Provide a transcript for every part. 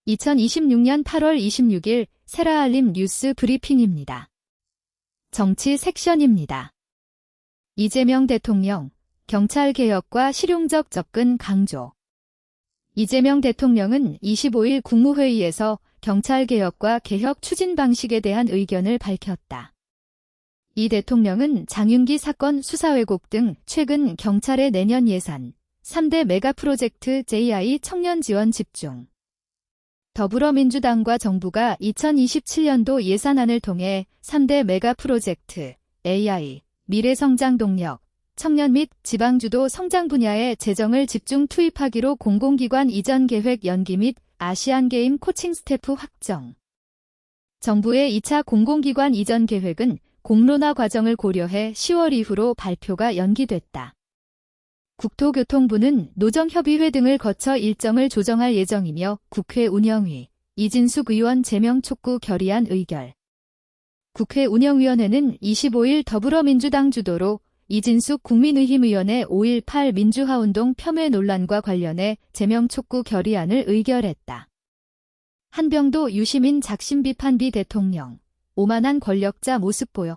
2026년 8월 26일 세라알림 뉴스 브리핑입니다. 정치 섹션입니다. 이재명 대통령, 경찰개혁과 실용적 접근 강조. 이재명 대통령은 25일 국무회의에서 경찰개혁과 개혁 추진 방식에 대한 의견을 밝혔다. 이 대통령은 장윤기 사건 수사 왜곡 등 최근 경찰의 내년 예산, 3대 메가프로젝트 JI 청년 지원 집중, 더불어민주당과 정부가 2027년도 예산안을 통해 3대 메가프로젝트, AI, 미래성장 동력, 청년 및 지방주도 성장 분야에 재정을 집중 투입하기로 공공기관 이전 계획 연기 및 아시안게임 코칭 스태프 확정. 정부의 2차 공공기관 이전 계획은 공론화 과정을 고려해 10월 이후로 발표가 연기됐다. 국토교통부는 노정협의회 등을 거쳐 일정을 조정할 예정이며 국회 운영위, 이진숙 의원 제명 촉구 결의안 의결. 국회 운영위원회는 25일 더불어민주당 주도로 이진숙 국민의힘의원의 5.18 민주화운동 폄훼 논란과 관련해 제명 촉구 결의안을 의결했다. 한병도 유시민 작심 비판 비 대통령, 오만한 권력자 모습 보여.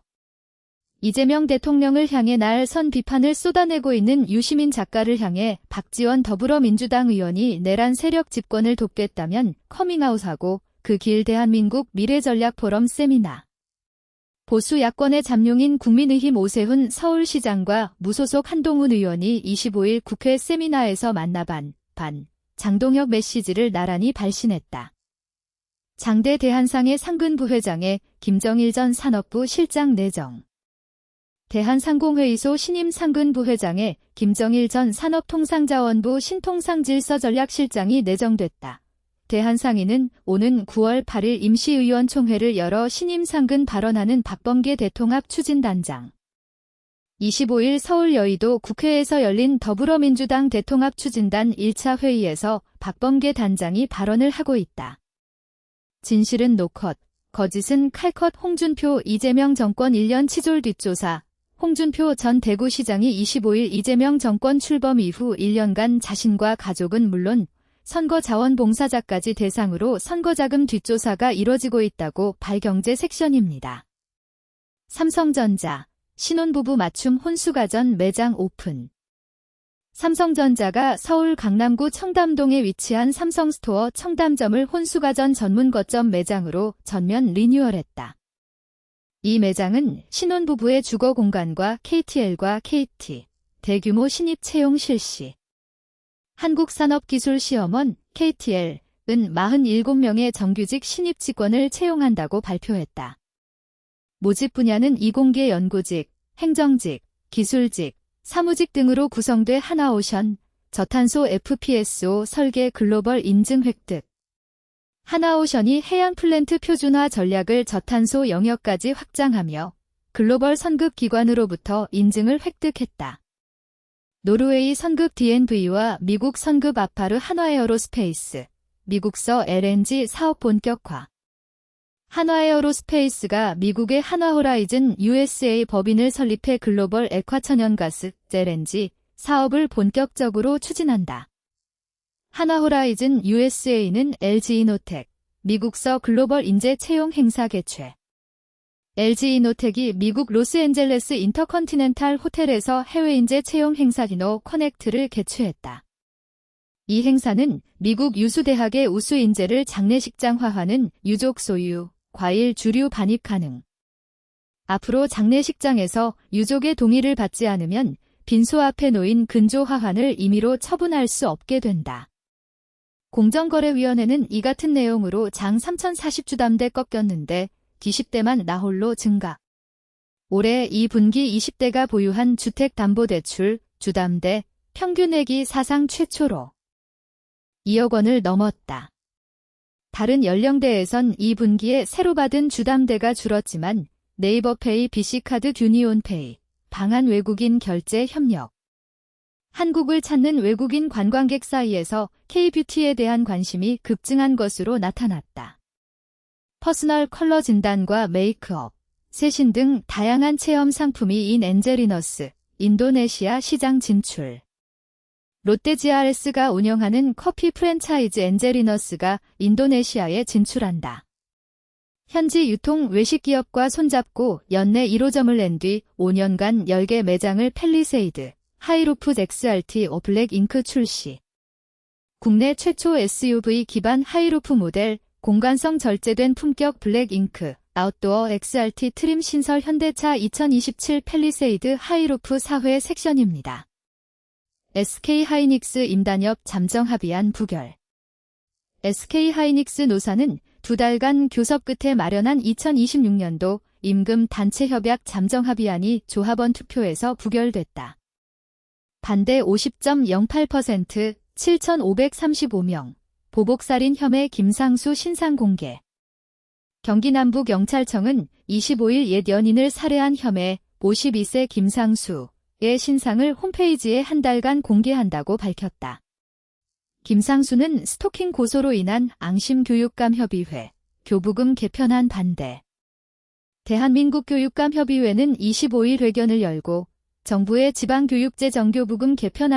이재명 대통령을 향해 날선 비판을 쏟아내고 있는 유시민 작가를 향해 박지원 더불어민주당 의원이 내란 세력 집권을 돕겠다면 커밍아웃하고 그 길 대한민국 미래전략포럼 세미나. 보수 야권의 잠룡인 국민의힘 오세훈 서울시장과 무소속 한동훈 의원이 25일 국회 세미나에서 만나 장동혁 메시지를 나란히 발신했다. 장대 대한상의 상근 부회장에 김정일 전 산업부 실장 내정. 대한상공회의소 신임 상근 부회장에 김정일 전 산업통상자원부 신통상질서전략실장이 내정됐다. 대한상인은 오는 9월 8일 임시의원총회를 열어 신임 상근 발언하는 박범계 대통합 추진단장. 25일 서울 여의도 국회에서 열린 더불어민주당 대통합 추진단 1차 회의에서 박범계 단장이 발언을 하고 있다. 진실은 노컷, 거짓은 칼컷. 홍준표 이재명 정권 1년 치졸 뒷조사. 홍준표 전 대구시장이 25일 이재명 정권 출범 이후 1년간 자신과 가족은 물론 선거자원봉사자까지 대상으로 선거자금 뒷조사가 이뤄지고 있다고 발경제 섹션입니다. 삼성전자, 신혼부부 맞춤 혼수가전 매장 오픈. 삼성전자가 서울 강남구 청담동에 위치한 삼성스토어 청담점을 혼수가전 전문 거점 매장으로 전면 리뉴얼했다. 이 매장은 신혼부부의 주거 공간과 KTL과 KT, 대규모 신입 채용 실시. 한국산업기술시험원 KTL은 47명의 정규직 신입 직원을 채용한다고 발표했다. 모집 분야는 이공계 연구직, 행정직, 기술직, 사무직 등으로 구성돼 하나오션, 저탄소 FPSO 설계 글로벌 인증 획득. 하나오션이 해양 플랜트 표준화 전략을 저탄소 영역까지 확장하며 글로벌 선급 기관으로부터 인증을 획득했다. 노르웨이 선급 DNV와 미국 선급 아파르 한화에어로스페이스, 미국서 LNG 사업 본격화. 한화에어로스페이스가 미국의 한화호라이즌 USA 법인을 설립해 글로벌 액화천연가스, LNG 사업을 본격적으로 추진한다. 한화호라이즌 USA는 LG이노텍, 미국서 글로벌 인재 채용 행사 개최. LG이노텍이 미국 로스앤젤레스 인터컨티넨탈 호텔에서 해외 인재 채용 행사 디노 커넥트를 개최했다. 이 행사는 미국 유수대학의 우수 인재를 장례식장화하는 유족 소유, 과일 주류 반입 가능. 앞으로 장례식장에서 유족의 동의를 받지 않으면 빈소 앞에 놓인 근조 화환을 임의로 처분할 수 없게 된다. 공정거래위원회는 이 같은 내용으로 장 3040주담대 꺾였는데 D10대만 나홀로 증가. 올해 2분기 20대가 보유한 주택담보대출, 주담대, 평균액이 사상 최초로 2억 원을 넘었다. 다른 연령대에선 2분기에 새로 받은 주담대가 줄었지만 네이버페이, BC카드, 듀니온페이, 방한 외국인 결제 협력. 한국을 찾는 외국인 관광객 사이에서 K뷰티에 대한 관심이 급증한 것으로 나타났다. 퍼스널 컬러 진단과 메이크업, 세신 등 다양한 체험 상품이 인 엔젤리너스, 인도네시아 시장 진출. 롯데 GRS가 운영하는 커피 프랜차이즈 엔젤리너스가 인도네시아에 진출한다. 현지 유통 외식기업과 손잡고 연내 1호점을 낸 뒤 5년간 10개 매장을 팰리세이드, 하이루프 XRT 블랙 잉크 출시. 국내 최초 SUV 기반 하이루프 모델, 공간성 절제된 품격 블랙 잉크, 아웃도어 XRT 트림 신설 현대차 2027 팰리세이드 하이루프 4회 섹션입니다. SK하이닉스 임단협 잠정 합의안 부결. SK하이닉스 노사는 2달간 교섭 끝에 마련한 2026년도 임금 단체 협약 잠정 합의안이 조합원 투표에서 부결됐다. 반대 50.08%, 7,535명. 보복살인 혐의 김상수 신상 공개. 경기남부경찰청은 25일 옛 연인을 살해한 혐의 52세 김상수의 신상을 홈페이지에 한 달간 공개한다고 밝혔다. 김상수는 스토킹 고소로 인한 앙심교육감협의회, 교부금 개편안 반대. 대한민국교육감협의회는 25일 회견을 열고 정부의 지방교육제 정교부금 개편안